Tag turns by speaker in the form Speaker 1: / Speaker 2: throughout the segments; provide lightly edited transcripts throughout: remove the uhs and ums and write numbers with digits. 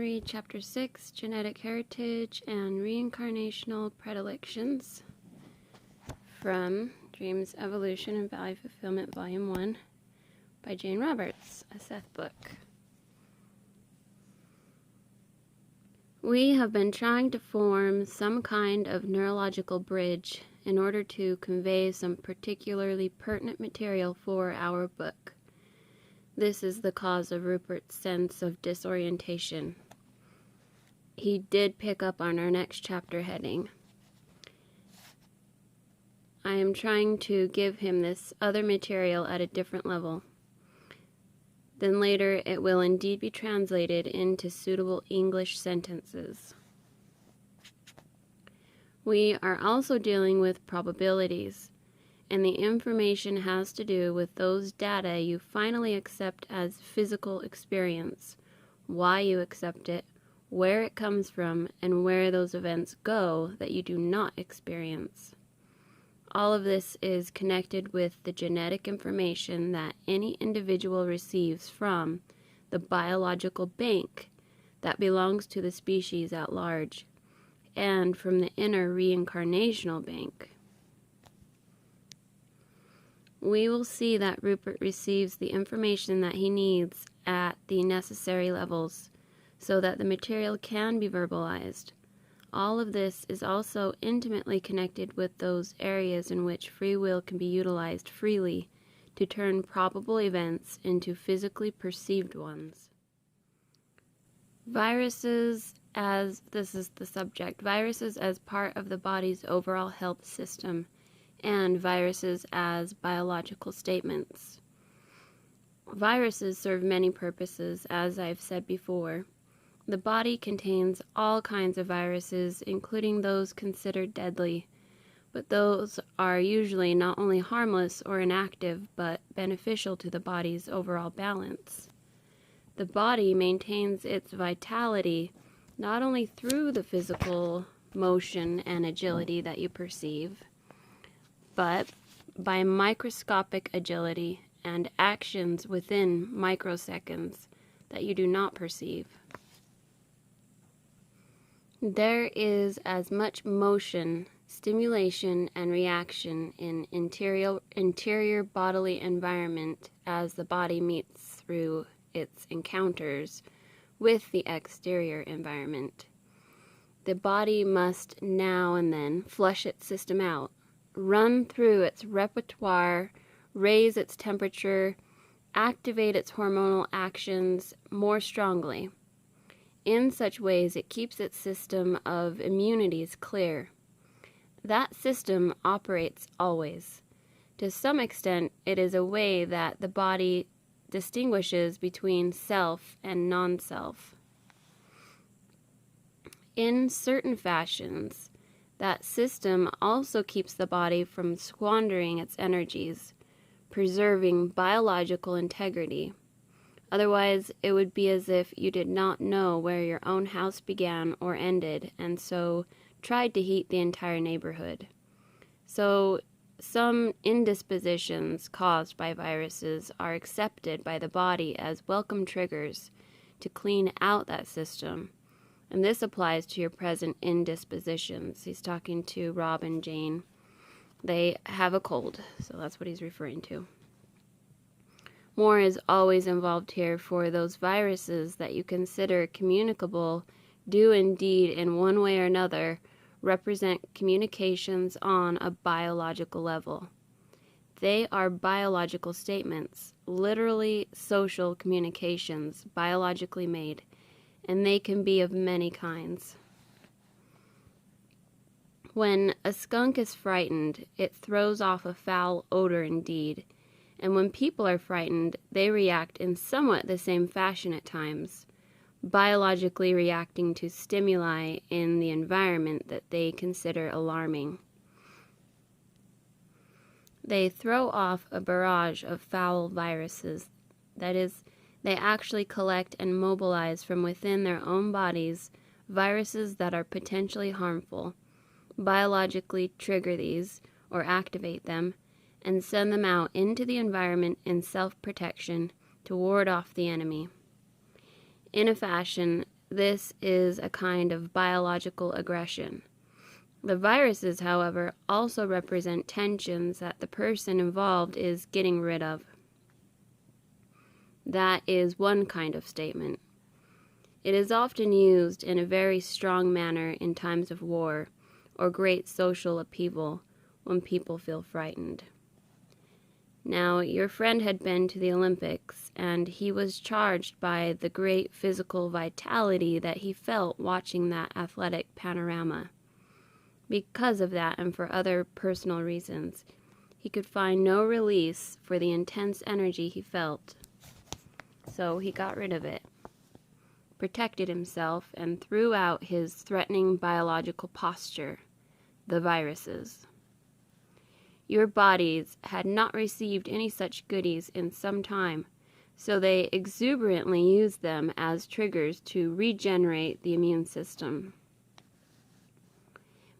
Speaker 1: read Chapter 6, Genetic Heritage and Reincarnational Predilections from Dreams, Evolution, and Value Fulfillment, Volume 1 by Jane Roberts, a Seth book. We have been trying to form some kind of neurological bridge in order to convey some particularly pertinent material for our book. This is the cause of Rupert's sense of disorientation. He did pick up on our next chapter heading. I am trying to give him this other material at a different level. Then later it will indeed be translated into suitable English sentences. We are also dealing with probabilities, and the information has to do with those data you finally accept as physical experience, why you accept it, where it comes from, and where those events go that you do not experience. All of this is connected with the genetic information that any individual receives from the biological bank that belongs to the species at large, and from the inner reincarnational bank. We will see that Rupert receives the information that he needs at the necessary levels so that the material can be verbalized. All of this is also intimately connected with those areas in which free will can be utilized freely to turn probable events into physically perceived ones. Viruses, as this is the subject, viruses as part of the body's overall health system, and viruses as biological statements. Viruses serve many purposes, as I've said before. The body contains all kinds of viruses, including those considered deadly, but those are usually not only harmless or inactive, but beneficial to the body's overall balance. The body maintains its vitality not only through the physical motion and agility that you perceive, but by microscopic agility and actions within microseconds that you do not perceive. There is as much motion, stimulation, and reaction in interior bodily environment as the body meets through its encounters with the exterior environment. The body must now and then flush its system out, run through its repertoire, raise its temperature, activate its hormonal actions more strongly. In such ways, it keeps its system of immunities clear. That system operates always. To some extent, it is a way that the body distinguishes between self and non-self. In certain fashions, that system also keeps the body from squandering its energies, preserving biological integrity. Otherwise, it would be as if you did not know where your own house began or ended, and so tried to heat the entire neighborhood. So, some indispositions caused by viruses are accepted by the body as welcome triggers to clean out that system. And this applies to your present indispositions. He's talking to Rob and Jane. They have a cold, so that's what he's referring to. More is always involved here, for those viruses that you consider communicable do indeed, in one way or another, represent communications on a biological level. They are biological statements, literally social communications, biologically made, and they can be of many kinds. When a skunk is frightened, it throws off a foul odor indeed, and when people are frightened, they react in somewhat the same fashion at times, biologically reacting to stimuli in the environment that they consider alarming. They throw off a barrage of foul viruses, that is, they actually collect and mobilize from within their own bodies viruses that are potentially harmful, biologically trigger these or activate them, and send them out into the environment in self-protection to ward off the enemy. In a fashion, this is a kind of biological aggression. The viruses, however, also represent tensions that the person involved is getting rid of. That is one kind of statement. It is often used in a very strong manner in times of war or great social upheaval when people feel frightened. Now, your friend had been to the Olympics, and he was charged by the great physical vitality that he felt watching that athletic panorama. Because of that, and for other personal reasons, he could find no release for the intense energy he felt. So he got rid of it, protected himself, and threw out his threatening biological posture, the viruses. Your bodies had not received any such goodies in some time, so they exuberantly used them as triggers to regenerate the immune system.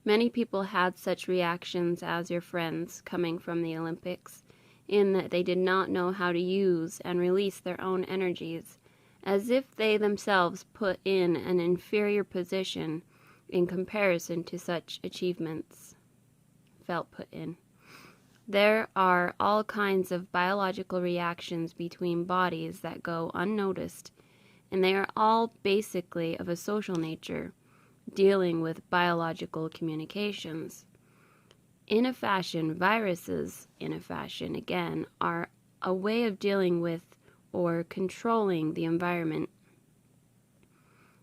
Speaker 1: Many people had such reactions as your friends coming from the Olympics, in that they did not know how to use and release their own energies, as if they themselves put in an inferior position in comparison to such achievements. Felt put in. There are all kinds of biological reactions between bodies that go unnoticed, and they are all basically of a social nature, dealing with biological communications. In a fashion, viruses, in a fashion again, are a way of dealing with or controlling the environment.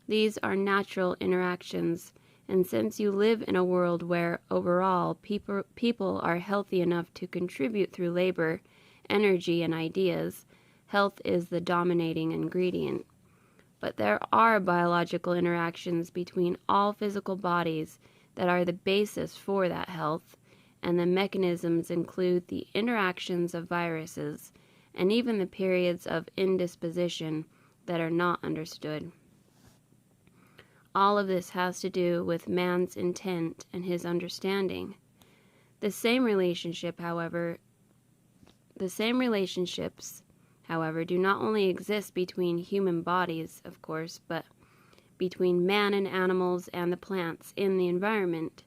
Speaker 1: These are natural interactions, and since you live in a world where overall people are healthy enough to contribute through labor, energy, and ideas, health is the dominating ingredient. But there are biological interactions between all physical bodies that are the basis for that health, and the mechanisms include the interactions of viruses and even the periods of indisposition that are not understood. All of this has to do with man's intent and his understanding. The same relationships, however, do not only exist between human bodies, of course, but between man and animals and the plants in the environment,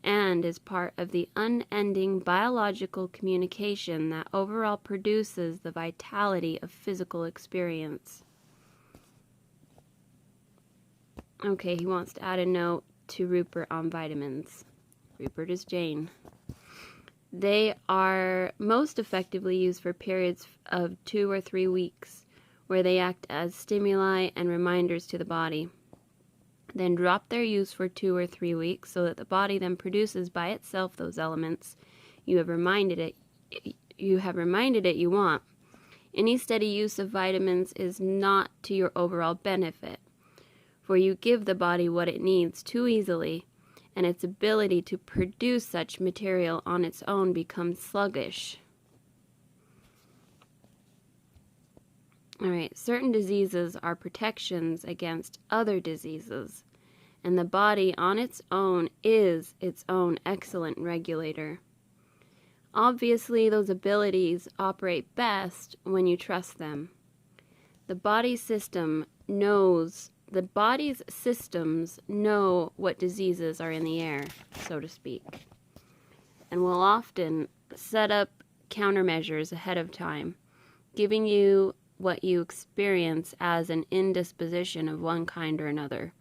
Speaker 1: and is part of the unending biological communication that overall produces the vitality of physical experience. Okay, he wants to add a note to Rupert on vitamins. Rupert is Jane. They are most effectively used for periods of 2 or 3 weeks, where they act as stimuli and reminders to the body. Then drop their use for 2 or 3 weeks so that the body then produces by itself those elements you have reminded it you want. Any steady use of vitamins is not to your overall benefit, for you give the body what it needs too easily, and its ability to produce such material on its own becomes sluggish. Alright, certain diseases are protections against other diseases, and the body on its own is its own excellent regulator. Obviously, those abilities operate best when you trust them. The body's systems know what diseases are in the air, so to speak, and will often set up countermeasures ahead of time, giving you what you experience as an indisposition of one kind or another,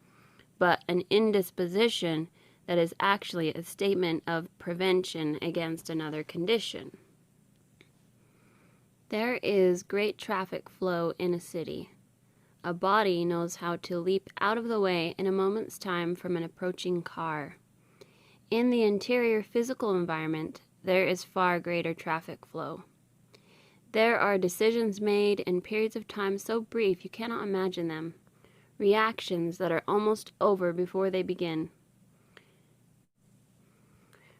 Speaker 1: but an indisposition that is actually a statement of prevention against another condition. There is great traffic flow in a city. A body knows how to leap out of the way in a moment's time from an approaching car. In the interior physical environment, there is far greater traffic flow. There are decisions made in periods of time so brief you cannot imagine them, reactions that are almost over before they begin.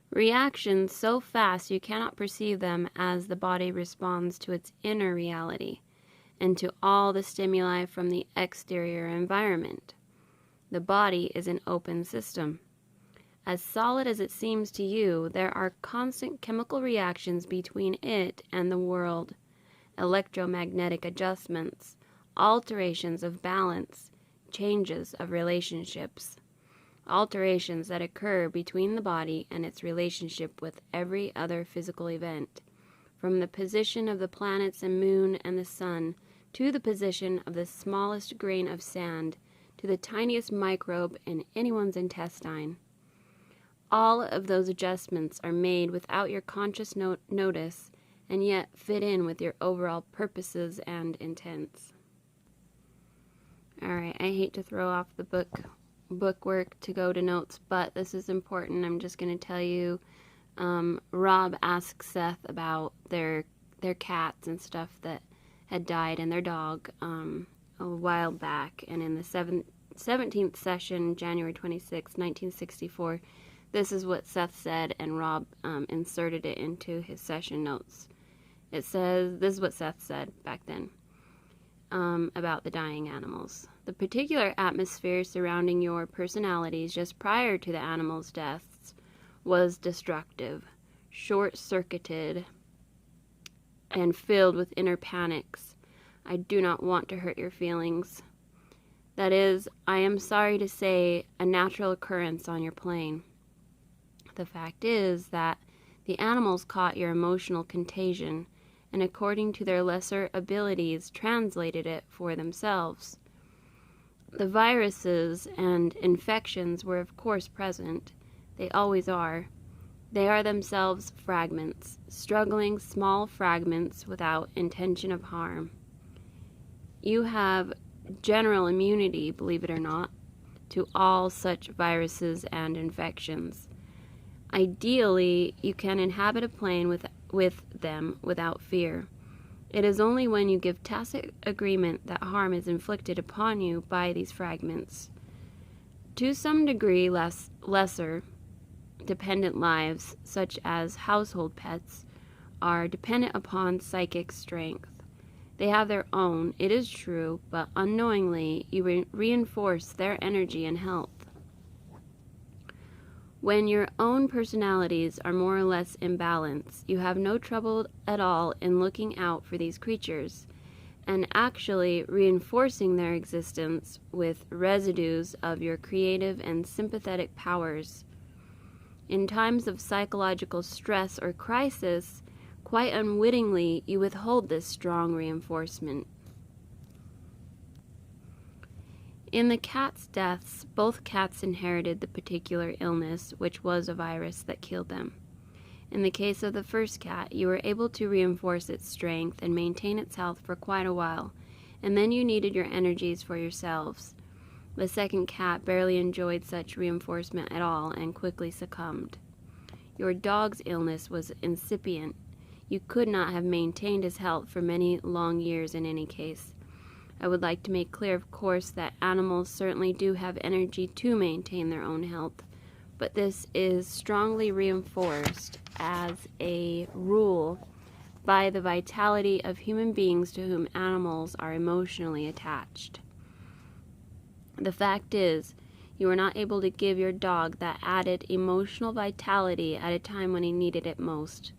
Speaker 1: Reactions so fast you cannot perceive them as the body responds to its inner reality and to all the stimuli from the exterior environment. The body is an open system. As solid as it seems to you, there are constant chemical reactions between it and the world, electromagnetic adjustments, alterations of balance, changes of relationships, alterations that occur between the body and its relationship with every other physical event, from the position of the planets and moon and the sun to the position of the smallest grain of sand to the tiniest microbe in anyone's intestine. All of those adjustments are made without your conscious notice and yet fit in with your overall purposes and intents. Alright, I hate to throw off the bookwork to go to notes, but this is important. I'm just going to tell you, Rob asked Seth about their cats and stuff that had died and their dog a while back, and in the 17th session, January 26, 1964, this is what Seth said, and Rob inserted it into his session notes. It says, this is what Seth said back then about the dying animals. The particular atmosphere surrounding your personalities just prior to the animals' deaths was destructive, short-circuited, and filled with inner panics. I do not want to hurt your feelings. That is, I am sorry to say, a natural occurrence on your plane. The fact is that the animals caught your emotional contagion and, according to their lesser abilities, translated it for themselves. The viruses and infections were of course present. They always are. They are themselves fragments, struggling small fragments without intention of harm. You have general immunity, believe it or not, to all such viruses and infections. Ideally, you can inhabit a plane with them without fear. It is only when you give tacit agreement that harm is inflicted upon you by these fragments. To some degree, lesser dependent lives, such as household pets, are dependent upon psychic strength. They have their own, it is true, but unknowingly you reinforce their energy and health. When your own personalities are more or less in balance, you have no trouble at all in looking out for these creatures, and actually reinforcing their existence with residues of your creative and sympathetic powers. In times of psychological stress or crisis, quite unwittingly, you withhold this strong reinforcement. In the cat's deaths, both cats inherited the particular illness, which was a virus that killed them. In the case of the first cat, you were able to reinforce its strength and maintain its health for quite a while, and then you needed your energies for yourselves. The second cat barely enjoyed such reinforcement at all and quickly succumbed. Your dog's illness was incipient. You could not have maintained his health for many long years in any case. I would like to make clear, of course, that animals certainly do have energy to maintain their own health, but this is strongly reinforced as a rule by the vitality of human beings to whom animals are emotionally attached. The fact is, you were not able to give your dog that added emotional vitality at a time when he needed it most.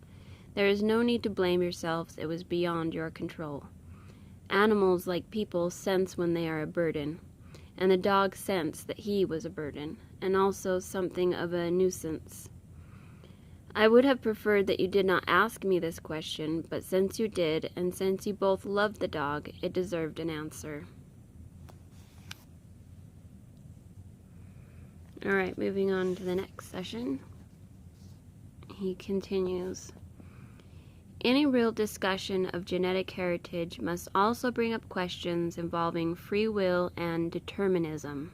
Speaker 1: There is no need to blame yourselves, it was beyond your control. Animals, like people, sense when they are a burden, and the dog sensed that he was a burden, and also something of a nuisance. I would have preferred that you did not ask me this question, but since you did, and since you both loved the dog, it deserved an answer. Alright, moving on to the next session. He continues. Any real discussion of genetic heritage must also bring up questions involving free will and determinism,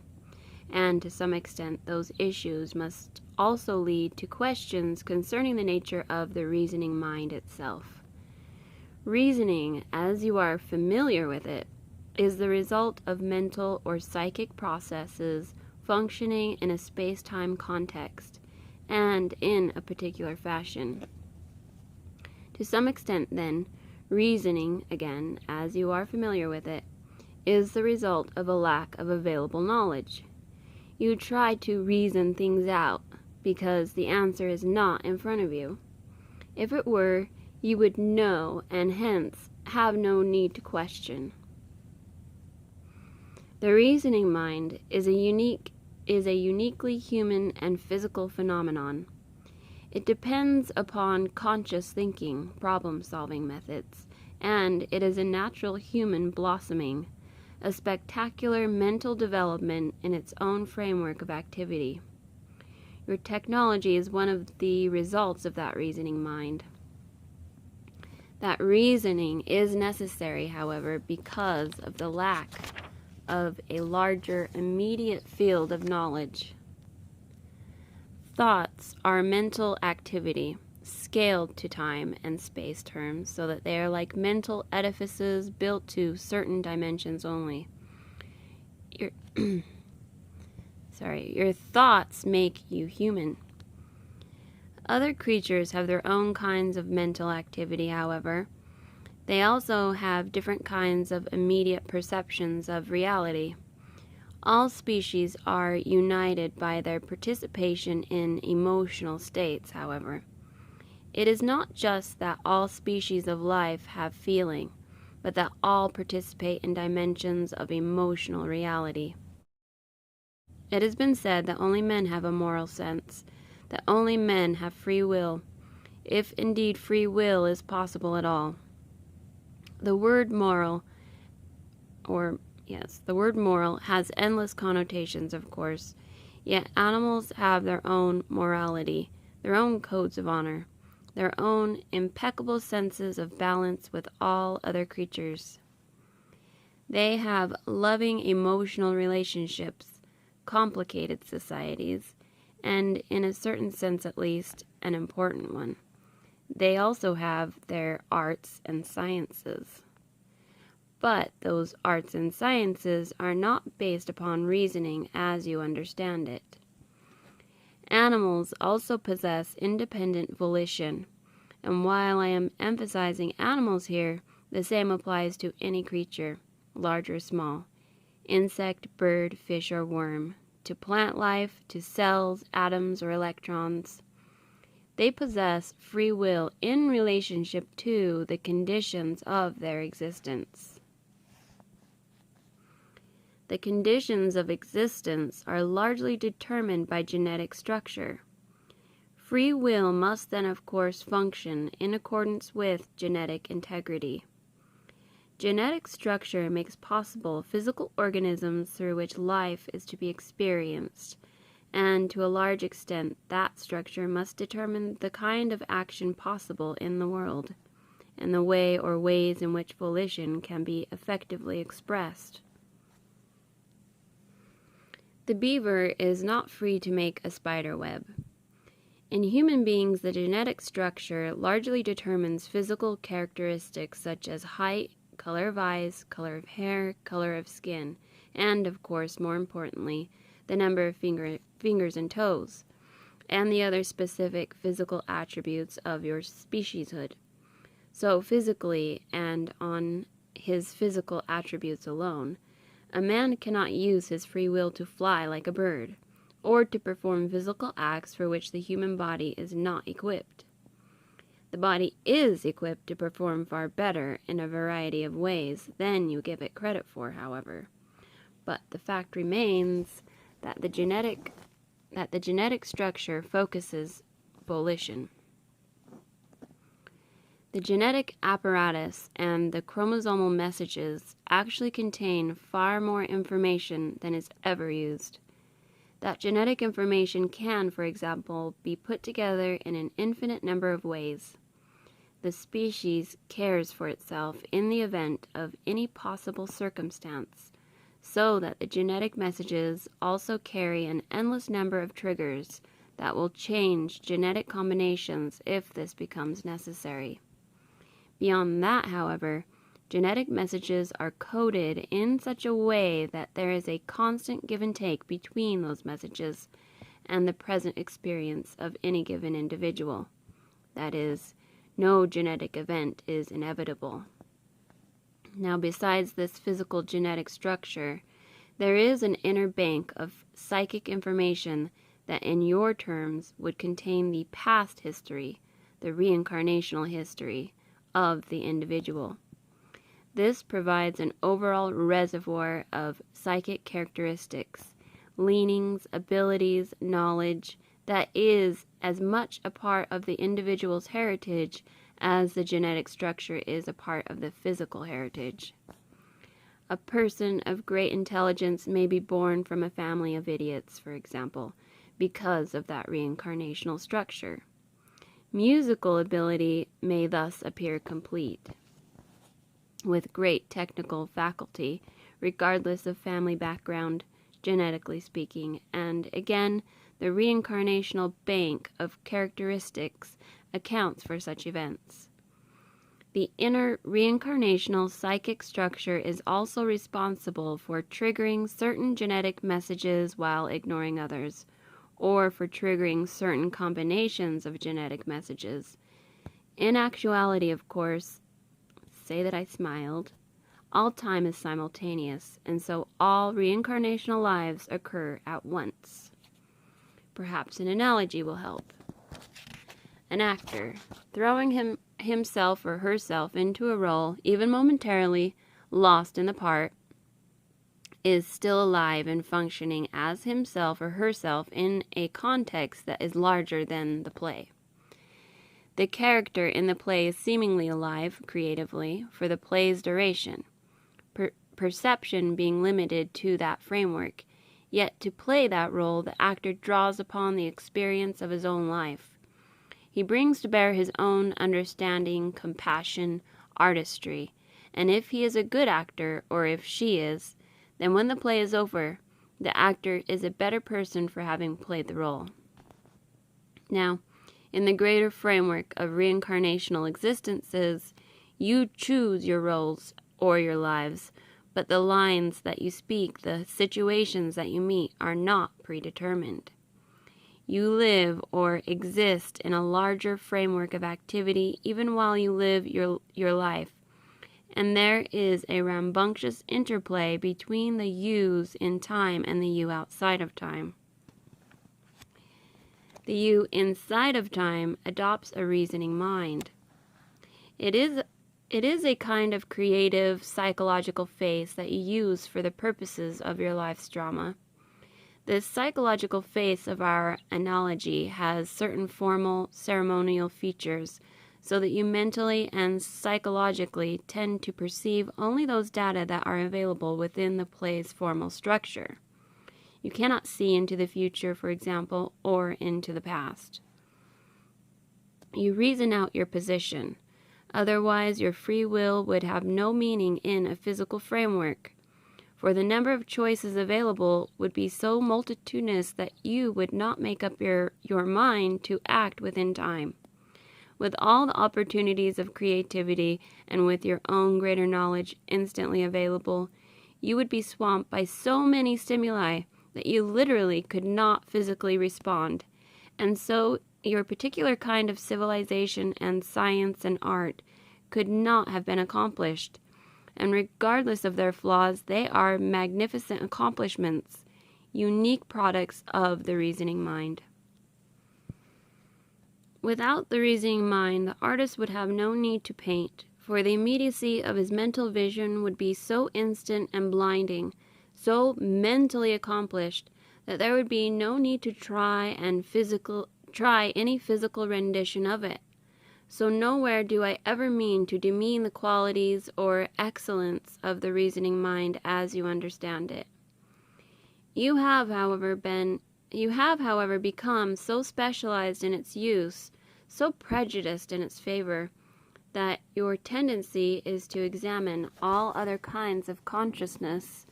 Speaker 1: and to some extent those issues must also lead to questions concerning the nature of the reasoning mind itself. Reasoning, as you are familiar with it, is the result of mental or psychic processes functioning in a space-time context and in a particular fashion. To some extent, then, reasoning, again, as you are familiar with it, is the result of a lack of available knowledge. You try to reason things out because the answer is not in front of you. If it were, you would know and hence have no need to question. The reasoning mind is a uniquely human and physical phenomenon. It depends upon conscious thinking, problem-solving methods, and it is a natural human blossoming, a spectacular mental development in its own framework of activity. Your technology is one of the results of that reasoning mind. That reasoning is necessary, however, because of the lack of a larger immediate field of knowledge. Thoughts are mental activity, scaled to time and space terms so that they are like mental edifices built to certain dimensions only. Your thoughts make you human. Other creatures have their own kinds of mental activity, however. They also have different kinds of immediate perceptions of reality. All species are united by their participation in emotional states, however. It is not just that all species of life have feeling, but that all participate in dimensions of emotional reality. It has been said that only men have a moral sense, that only men have free will, if indeed free will is possible at all. The word moral has endless connotations, of course, yet animals have their own morality, their own codes of honor, their own impeccable senses of balance with all other creatures. They have loving emotional relationships, complicated societies, and, in a certain sense at least, an important one. They also have their arts and sciences. But those arts and sciences are not based upon reasoning as you understand it. Animals also possess independent volition, and while I am emphasizing animals here, the same applies to any creature, large or small, insect, bird, fish, or worm, to plant life, to cells, atoms, or electrons. They possess free will in relationship to the conditions of their existence. The conditions of existence are largely determined by genetic structure. Free will must then, of course, function in accordance with genetic integrity. Genetic structure makes possible physical organisms through which life is to be experienced, and to a large extent that structure must determine the kind of action possible in the world, and the way or ways in which volition can be effectively expressed. The beaver is not free to make a spider web. In human beings, the genetic structure largely determines physical characteristics such as height, color of eyes, color of hair, color of skin, and, of course, more importantly, the number of fingers and toes, and the other specific physical attributes of your specieshood. So physically, and on his physical attributes alone, a man cannot use his free will to fly like a bird, or to perform physical acts for which the human body is not equipped. The body is equipped to perform far better in a variety of ways than you give it credit for, however. But the fact remains that the genetic structure focuses volition. The genetic apparatus and the chromosomal messages actually contain far more information than is ever used. That genetic information can, for example, be put together in an infinite number of ways. The species cares for itself in the event of any possible circumstance, so that the genetic messages also carry an endless number of triggers that will change genetic combinations if this becomes necessary. Beyond that, however, genetic messages are coded in such a way that there is a constant give and take between those messages and the present experience of any given individual. That is, no genetic event is inevitable. Now, besides this physical genetic structure, there is an inner bank of psychic information that in your terms would contain the past history, the reincarnational history, of the individual. This provides an overall reservoir of psychic characteristics, leanings, abilities, knowledge that is as much a part of the individual's heritage as the genetic structure is a part of the physical heritage. A person of great intelligence may be born from a family of idiots, for example, because of that reincarnational structure. Musical ability may thus appear complete, with great technical faculty, regardless of family background, genetically speaking, and again, the reincarnational bank of characteristics accounts for such events. The inner reincarnational psychic structure is also responsible for triggering certain genetic messages while ignoring others, or for triggering certain combinations of genetic messages. In actuality, of course, say that I smiled, all time is simultaneous, and so all reincarnational lives occur at once. Perhaps an analogy will help. An actor, throwing himself or herself into a role, even momentarily lost in the part, is still alive and functioning as himself or herself in a context that is larger than the play. The character in the play is seemingly alive creatively for the play's duration, perception being limited to that framework, yet to play that role the actor draws upon the experience of his own life. He brings to bear his own understanding, compassion, artistry, and if he is a good actor, or if she is, then when the play is over, the actor is a better person for having played the role. Now, in the greater framework of reincarnational existences, you choose your roles or your lives, but the lines that you speak, the situations that you meet, are not predetermined. You live or exist in a larger framework of activity even while you live your life, and there is a rambunctious interplay between the yous in time and the you outside of time. The you inside of time adopts a reasoning mind. It is a kind of creative psychological face that you use for the purposes of your life's drama. This psychological face of our analogy has certain formal, ceremonial features, so that you mentally and psychologically tend to perceive only those data that are available within the play's formal structure. You cannot see into the future, for example, or into the past. You reason out your position. Otherwise, your free will would have no meaning in a physical framework, for the number of choices available would be so multitudinous that you would not make up your mind to act within time. With all the opportunities of creativity and with your own greater knowledge instantly available, you would be swamped by so many stimuli that you literally could not physically respond, and so your particular kind of civilization and science and art could not have been accomplished. And regardless of their flaws, they are magnificent accomplishments, unique products of the reasoning mind. Without the reasoning mind, the artist would have no need to paint, for the immediacy of his mental vision would be so instant and blinding, so mentally accomplished, that there would be no need to try any physical rendition of it. So nowhere do I ever mean to demean the qualities or excellence of the reasoning mind as you understand it. You have, however, become so specialized in its use, so prejudiced in its favor, that your tendency is to examine all other kinds of consciousness,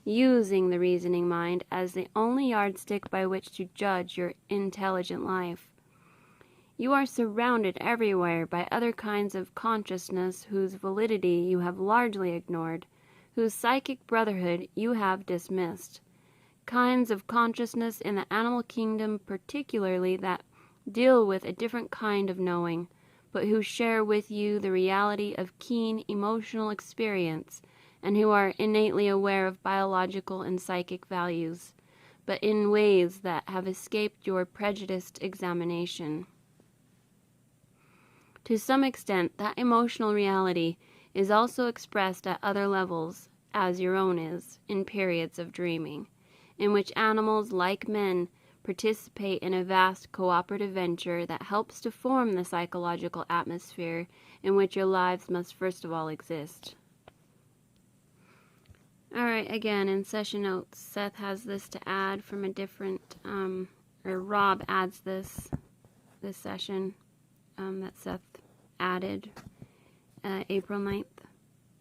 Speaker 1: using the reasoning mind as the only yardstick by which to judge your intelligent life. You are surrounded everywhere by other kinds of consciousness whose validity you have largely ignored, whose psychic brotherhood you have dismissed. Kinds of consciousness in the animal kingdom particularly that deal with a different kind of knowing, but who share with you the reality of keen emotional experience, and who are innately aware of biological and psychic values, but in ways that have escaped your prejudiced examination. To some extent, that emotional reality is also expressed at other levels, as your own is, in periods of dreaming, in which animals, like men, participate in a vast cooperative venture that helps to form the psychological atmosphere in which your lives must first of all exist. Alright, again, in session notes, Seth has this to add from a different, or Rob adds this session that Seth added April 9th.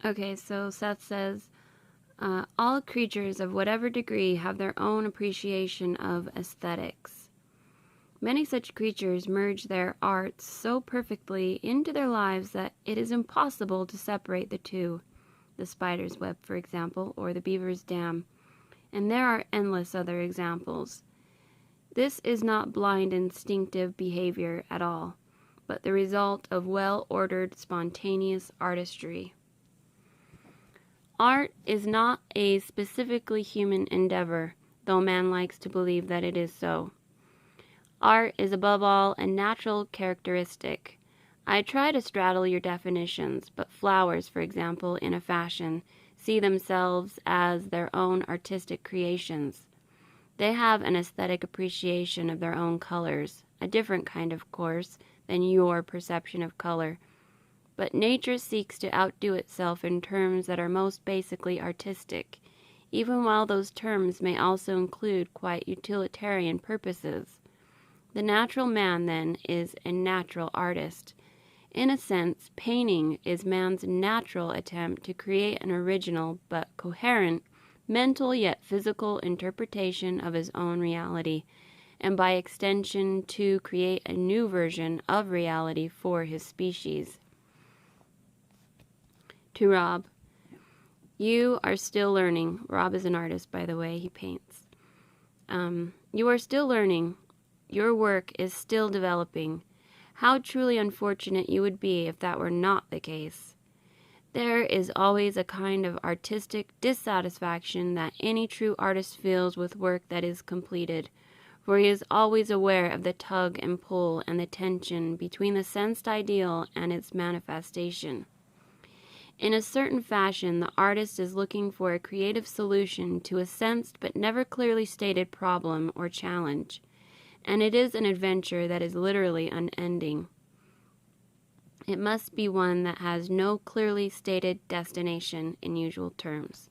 Speaker 1: Okay, so Seth says, all creatures of whatever degree have their own appreciation of aesthetics. Many such creatures merge their arts so perfectly into their lives that it is impossible to separate the two. The spider's web, for example, or the beaver's dam. And there are endless other examples. This is not blind instinctive behavior at all, but the result of well-ordered, spontaneous artistry. Art is not a specifically human endeavor, though man likes to believe that it is so. Art is above all a natural characteristic. I try to straddle your definitions, but flowers, for example, in a fashion, see themselves as their own artistic creations. They have an aesthetic appreciation of their own colors, a different kind, of course, than your perception of color. But nature seeks to outdo itself in terms that are most basically artistic, even while those terms may also include quite utilitarian purposes. The natural man, then, is a natural artist. In a sense, painting is man's natural attempt to create an original but coherent, mental yet physical interpretation of his own reality, and by extension to create a new version of reality for his species. To Rob, you are still learning. Rob is an artist, by the way. He paints. You are still learning. Your work is still developing. How truly unfortunate you would be if that were not the case. There is always a kind of artistic dissatisfaction that any true artist feels with work that is completed, for he is always aware of the tug and pull and the tension between the sensed ideal and its manifestation. In a certain fashion, the artist is looking for a creative solution to a sensed but never clearly stated problem or challenge, and it is an adventure that is literally unending. It must be one that has no clearly stated destination in usual terms.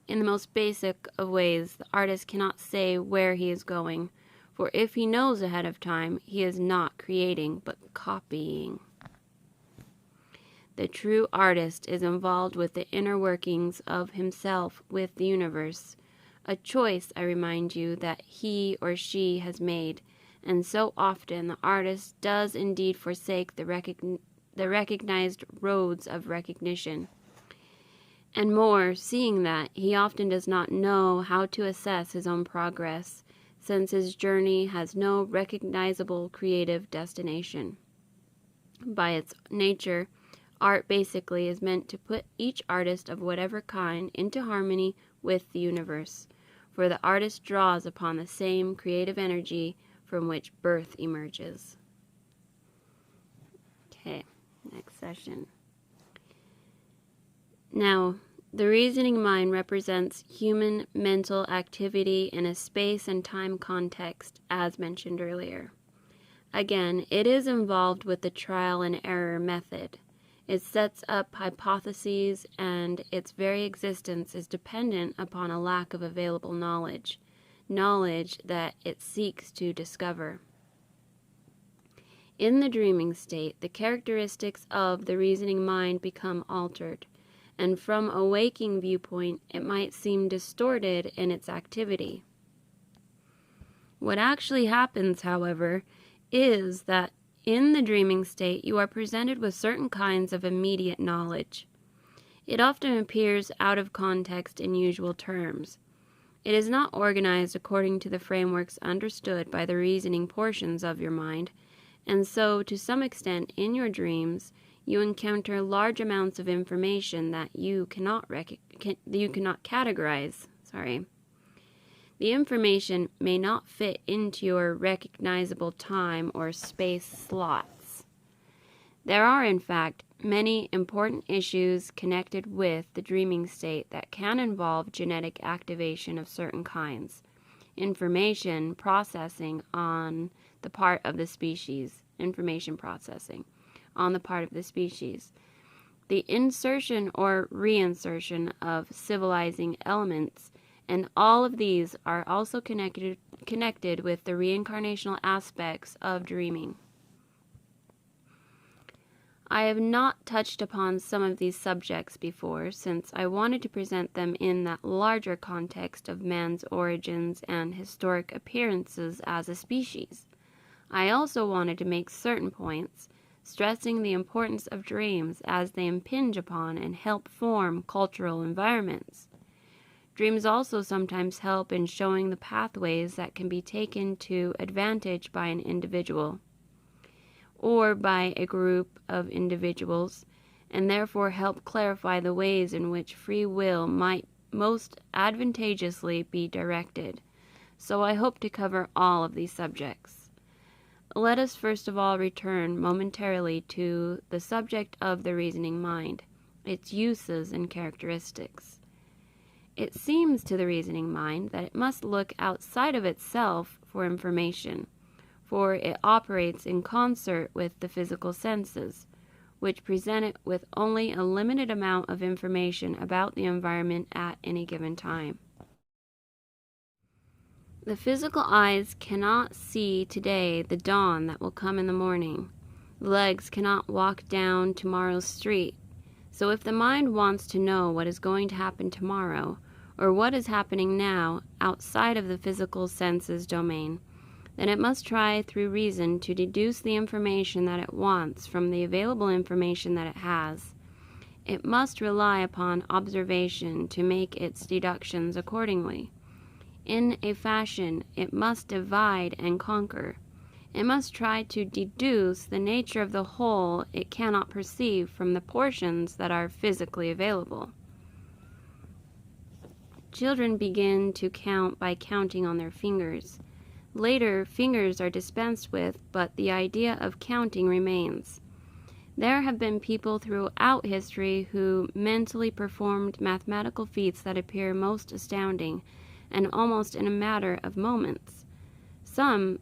Speaker 1: In the most basic of ways, the artist cannot say where he is going, for if he knows ahead of time, he is not creating but copying. The true artist is involved with the inner workings of himself with the universe, a choice, I remind you, that he or she has made, and so often the artist does indeed forsake the recognized roads of recognition. And more, seeing that, he often does not know how to assess his own progress, since his journey has no recognizable creative destination. By its nature, art basically is meant to put each artist of whatever kind into harmony with the universe, for the artist draws upon the same creative energy from which birth emerges. Okay, next session. Now, the reasoning mind represents human mental activity in a space and time context, as mentioned earlier. Again, it is involved with the trial and error method. It sets up hypotheses, and its very existence is dependent upon a lack of available knowledge that it seeks to discover. In the dreaming state, the characteristics of the reasoning mind become altered, and from a waking viewpoint, it might seem distorted in its activity. What actually happens, however, is that in the dreaming state, you are presented with certain kinds of immediate knowledge. It often appears out of context in usual terms. It is not organized according to the frameworks understood by the reasoning portions of your mind, and so, to some extent, in your dreams, you encounter large amounts of information that you cannot categorize. The information may not fit into your recognizable time or space slots. There are, in fact, many important issues connected with the dreaming state that can involve genetic activation of certain kinds, information processing on the part of the species, the insertion or reinsertion of civilizing elements, and all of these are also connected with the reincarnational aspects of dreaming. I have not touched upon some of these subjects before, since I wanted to present them in that larger context of man's origins and historic appearances as a species. I also wanted to make certain points, stressing the importance of dreams as they impinge upon and help form cultural environments. Dreams also sometimes help in showing the pathways that can be taken to advantage by an individual or by a group of individuals, and therefore help clarify the ways in which free will might most advantageously be directed. So I hope to cover all of these subjects. Let us first of all return momentarily to the subject of the reasoning mind, its uses and characteristics. It seems to the reasoning mind that it must look outside of itself for information, for it operates in concert with the physical senses, which present it with only a limited amount of information about the environment at any given time. The physical eyes cannot see today the dawn that will come in the morning. The legs cannot walk down tomorrow's street. So if the mind wants to know what is going to happen tomorrow, or what is happening now outside of the physical senses domain, then it must try through reason to deduce the information that it wants from the available information that it has. It must rely upon observation to make its deductions accordingly. In a fashion, it must divide and conquer. It must try to deduce the nature of the whole it cannot perceive from the portions that are physically available. Children begin to count by counting on their fingers. Later, fingers are dispensed with, but the idea of counting remains. There have been people throughout history who mentally performed mathematical feats that appear most astounding, and almost in a matter of moments. Some,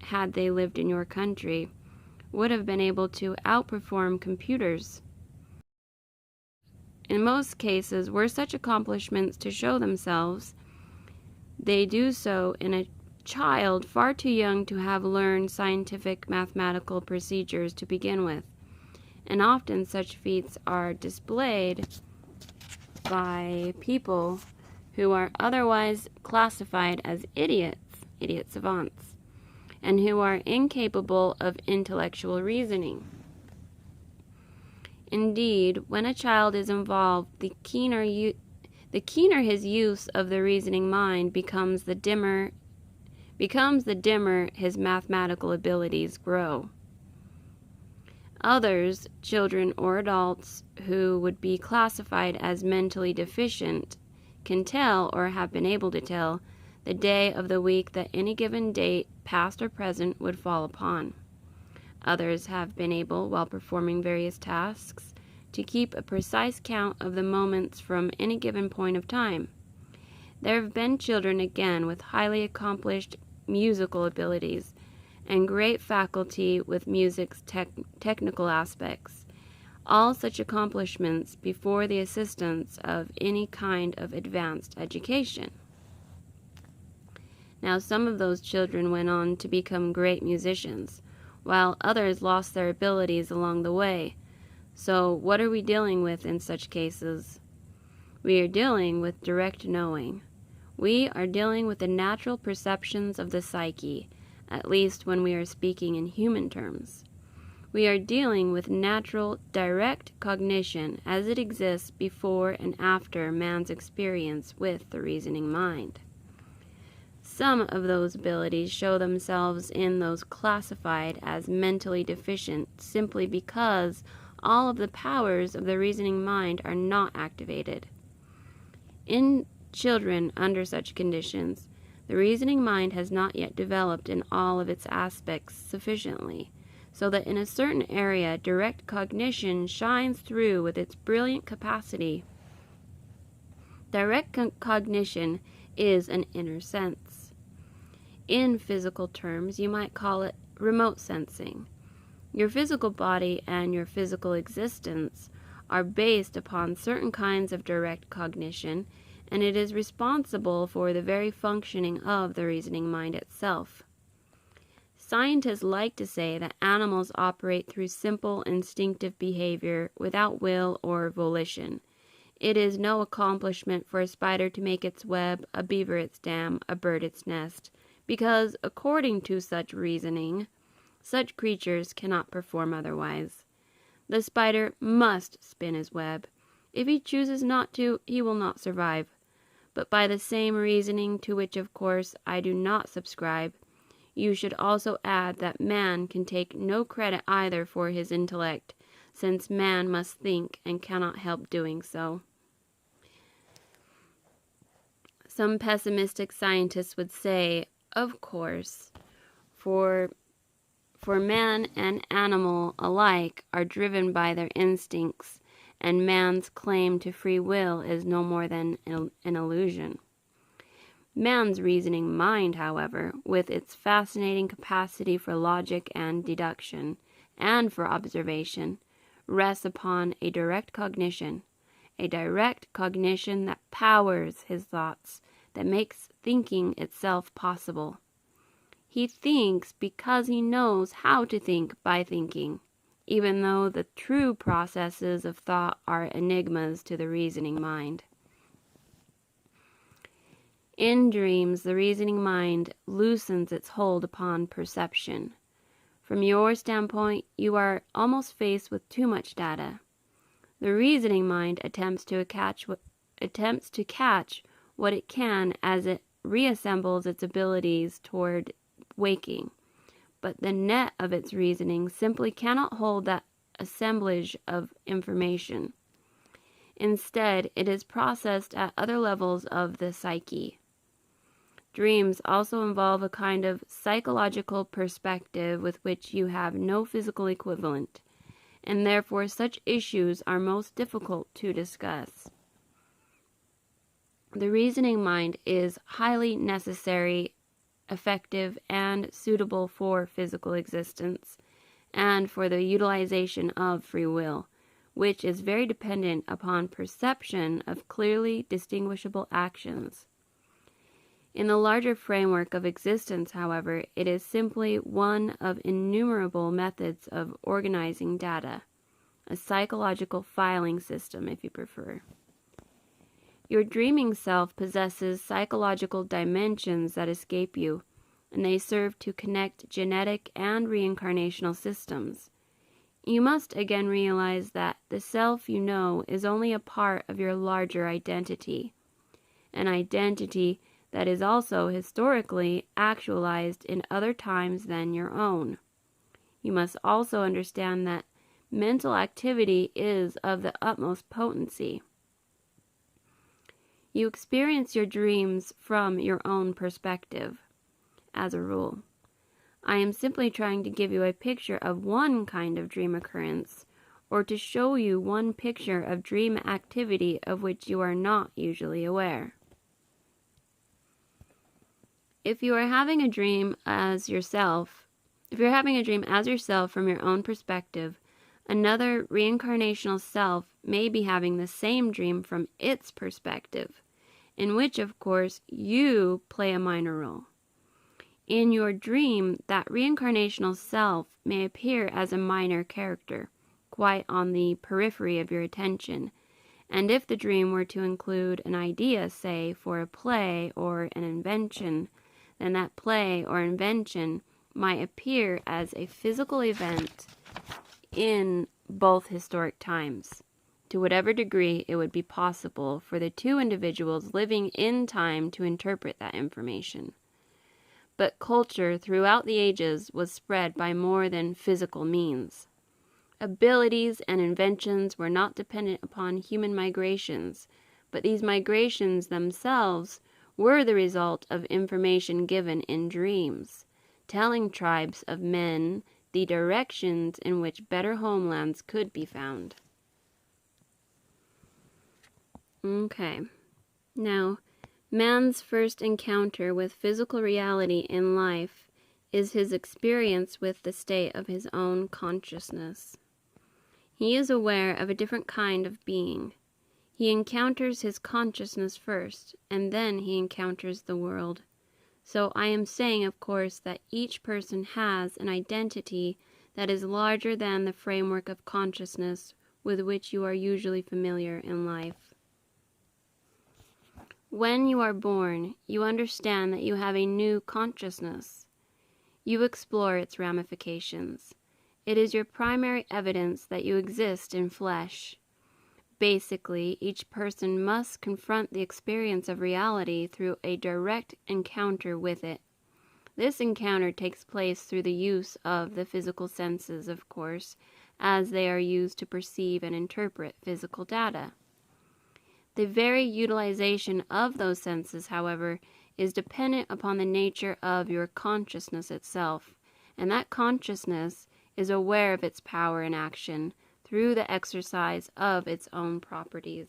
Speaker 1: had they lived in your country, would have been able to outperform computers. In most cases, were such accomplishments to show themselves, they do so in a child far too young to have learned scientific mathematical procedures to begin with, and often such feats are displayed by people who are otherwise classified as idiot savants, and who are incapable of intellectual reasoning. Indeed, when a child is involved, the keener his use of the reasoning mind becomes, the dimmer his mathematical abilities grow. Others, children or adults who would be classified as mentally deficient, can tell, or have been able to tell, the day of the week that any given date, past or present, would fall upon. Others have been able, while performing various tasks, to keep a precise count of the moments from any given point of time. There have been children, again, with highly accomplished musical abilities and great faculty with music's technical aspects. All such accomplishments before the assistance of any kind of advanced education. Now, some of those children went on to become great musicians, while others lost their abilities along the way. So, what are we dealing with in such cases? We are dealing with direct knowing. We are dealing with the natural perceptions of the psyche, at least when we are speaking in human terms. We are dealing with natural, direct cognition as it exists before and after man's experience with the reasoning mind. Some of those abilities show themselves in those classified as mentally deficient simply because all of the powers of the reasoning mind are not activated. In children under such conditions, the reasoning mind has not yet developed in all of its aspects sufficiently, so that in a certain area direct cognition shines through with its brilliant capacity. Direct cognition is an inner sense. In physical terms, you might call it remote sensing. Your physical body and your physical existence are based upon certain kinds of direct cognition, and it is responsible for the very functioning of the reasoning mind itself. Scientists like to say that animals operate through simple instinctive behavior without will or volition. It is no accomplishment for a spider to make its web, a beaver its dam, a bird its nest, because, according to such reasoning, such creatures cannot perform otherwise. The spider must spin his web. If he chooses not to, he will not survive. But by the same reasoning, to which of course I do not subscribe, you should also add that man can take no credit either for his intellect, since man must think and cannot help doing so. Some pessimistic scientists would say, of course, for man and animal alike are driven by their instincts, and man's claim to free will is no more than an illusion. Man's reasoning mind, however, with its fascinating capacity for logic and deduction, and for observation, rests upon a direct cognition that powers his thoughts, that makes thinking itself possible. He thinks because he knows how to think by thinking, even though the true processes of thought are enigmas to the reasoning mind. In dreams, the reasoning mind loosens its hold upon perception. From your standpoint, you are almost faced with too much data. The reasoning mind attempts to catch what it can as it reassembles its abilities toward waking, but the net of its reasoning simply cannot hold that assemblage of information. Instead, it is processed at other levels of the psyche. Dreams also involve a kind of psychological perspective with which you have no physical equivalent, and therefore such issues are most difficult to discuss. The reasoning mind is highly necessary, effective, and suitable for physical existence, and for the utilization of free will, which is very dependent upon perception of clearly distinguishable actions. In the larger framework of existence, however, it is simply one of innumerable methods of organizing data, a psychological filing system, if you prefer. Your dreaming self possesses psychological dimensions that escape you, and they serve to connect genetic and reincarnational systems. You must again realize that the self you know is only a part of your larger identity, an identity that is also historically actualized in other times than your own. You must also understand that mental activity is of the utmost potency. You experience your dreams from your own perspective, as a rule. I am simply trying to give you a picture of one kind of dream occurrence, or to show you one picture of dream activity of which you are not usually aware. If you are having a dream as yourself from your own perspective, another reincarnational self may be having the same dream from its perspective, in which, of course, you play a minor role. In your dream, that reincarnational self may appear as a minor character, quite on the periphery of your attention, and if the dream were to include an idea, say, for a play or an invention, then that play or invention might appear as a physical event in both historic times, to whatever degree it would be possible for the two individuals living in time to interpret that information. But culture throughout the ages was spread by more than physical means. Abilities and inventions were not dependent upon human migrations, but these migrations themselves were the result of information given in dreams, telling tribes of men the directions in which better homelands could be found. Okay. Now, man's first encounter with physical reality in life is his experience with the state of his own consciousness. He is aware of a different kind of being. He encounters his consciousness first, and then he encounters the world. So I am saying, of course, that each person has an identity that is larger than the framework of consciousness with which you are usually familiar in life. When you are born, you understand that you have a new consciousness. You explore its ramifications. It is your primary evidence that you exist in flesh. Basically, each person must confront the experience of reality through a direct encounter with it. This encounter takes place through the use of the physical senses, of course, as they are used to perceive and interpret physical data. The very utilization of those senses, however, is dependent upon the nature of your consciousness itself, and that consciousness is aware of its power and action through the exercise of its own properties.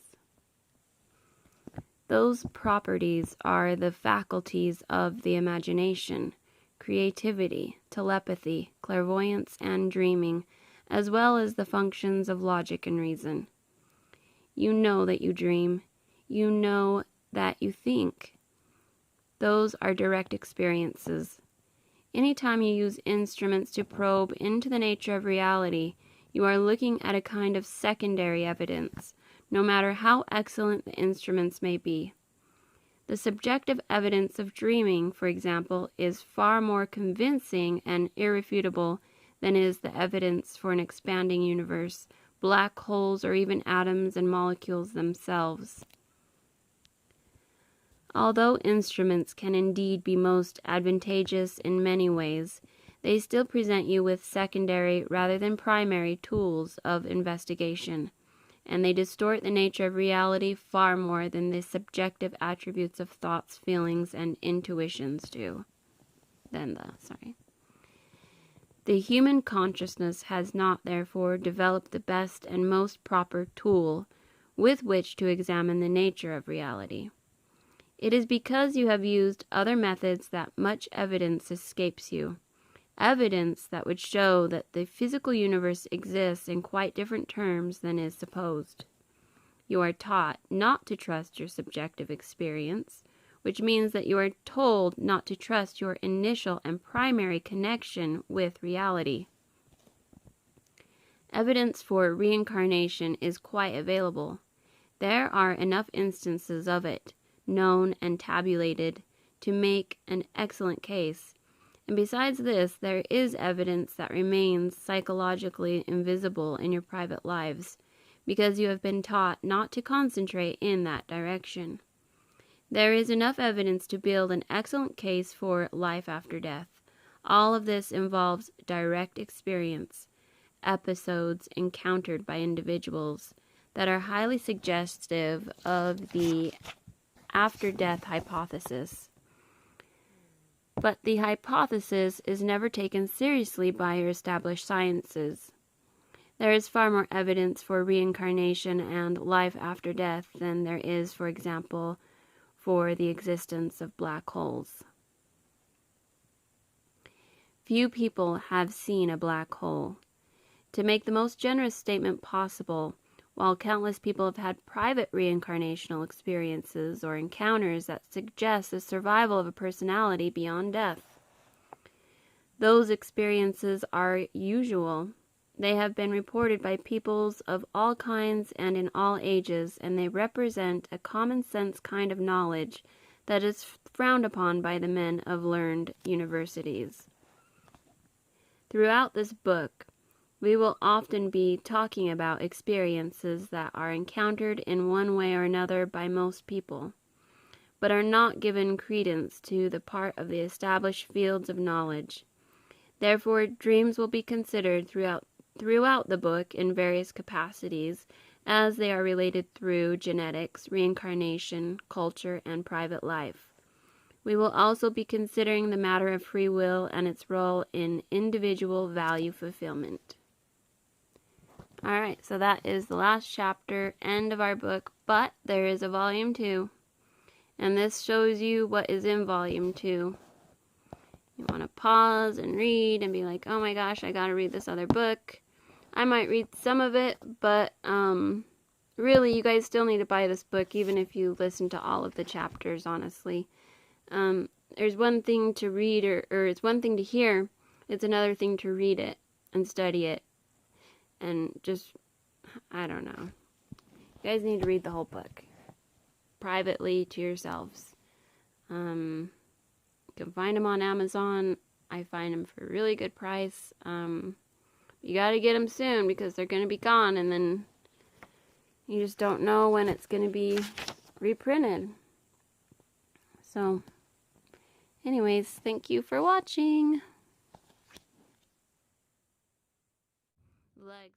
Speaker 1: Those properties are the faculties of the imagination, creativity, telepathy, clairvoyance, and dreaming, as well as the functions of logic and reason. You know that you dream. You know that you think. Those are direct experiences. Anytime you use instruments to probe into the nature of reality, you are looking at a kind of secondary evidence, no matter how excellent the instruments may be. The subjective evidence of dreaming, for example, is far more convincing and irrefutable than is the evidence for an expanding universe, black holes, or even atoms and molecules themselves. Although instruments can indeed be most advantageous in many ways, they still present you with secondary rather than primary tools of investigation, and they distort the nature of reality far more than the subjective attributes of thoughts, feelings, and intuitions do. The human consciousness has not, therefore, developed the best and most proper tool with which to examine the nature of reality. It is because you have used other methods that much evidence escapes you, evidence that would show that the physical universe exists in quite different terms than is supposed. You are taught not to trust your subjective experience, which means that you are told not to trust your initial and primary connection with reality. Evidence for reincarnation is quite available. There are enough instances of it, known and tabulated, to make an excellent case. And besides this, there is evidence that remains psychologically invisible in your private lives, because you have been taught not to concentrate in that direction. There is enough evidence to build an excellent case for life after death. All of this involves direct experience, episodes encountered by individuals that are highly suggestive of the after-death hypothesis. But the hypothesis is never taken seriously by your established sciences. There is far more evidence for reincarnation and life after death than there is, for example, for the existence of black holes. Few people have seen a black hole. To make the most generous statement possible, while countless people have had private reincarnational experiences or encounters that suggest the survival of a personality beyond death. Those experiences are usual. They have been reported by peoples of all kinds and in all ages, and they represent a common-sense kind of knowledge that is frowned upon by the men of learned universities. Throughout this book, we will often be talking about experiences that are encountered in one way or another by most people, but are not given credence to the part of the established fields of knowledge. Therefore, dreams will be considered throughout the book in various capacities, as they are related through genetics, reincarnation, culture, and private life. We will also be considering the matter of free will and its role in individual value fulfillment. Alright, so that is the last chapter, end of our book, but there is a volume 2. And this shows you what is in volume 2. You want to pause and read and be like, oh my gosh, I gotta read this other book. I might read some of it, but really, you guys still need to buy this book, even if you listen to all of the chapters, honestly. There's one thing to read, or it's one thing to hear, it's another thing to read it and study it. And just, I don't know. You guys need to read the whole book. Privately to yourselves. You can find them on Amazon. I find them for a really good price. You gotta get them soon because they're gonna be gone, and then you just don't know when it's gonna be reprinted. So, anyways, thank you for watching. Legs.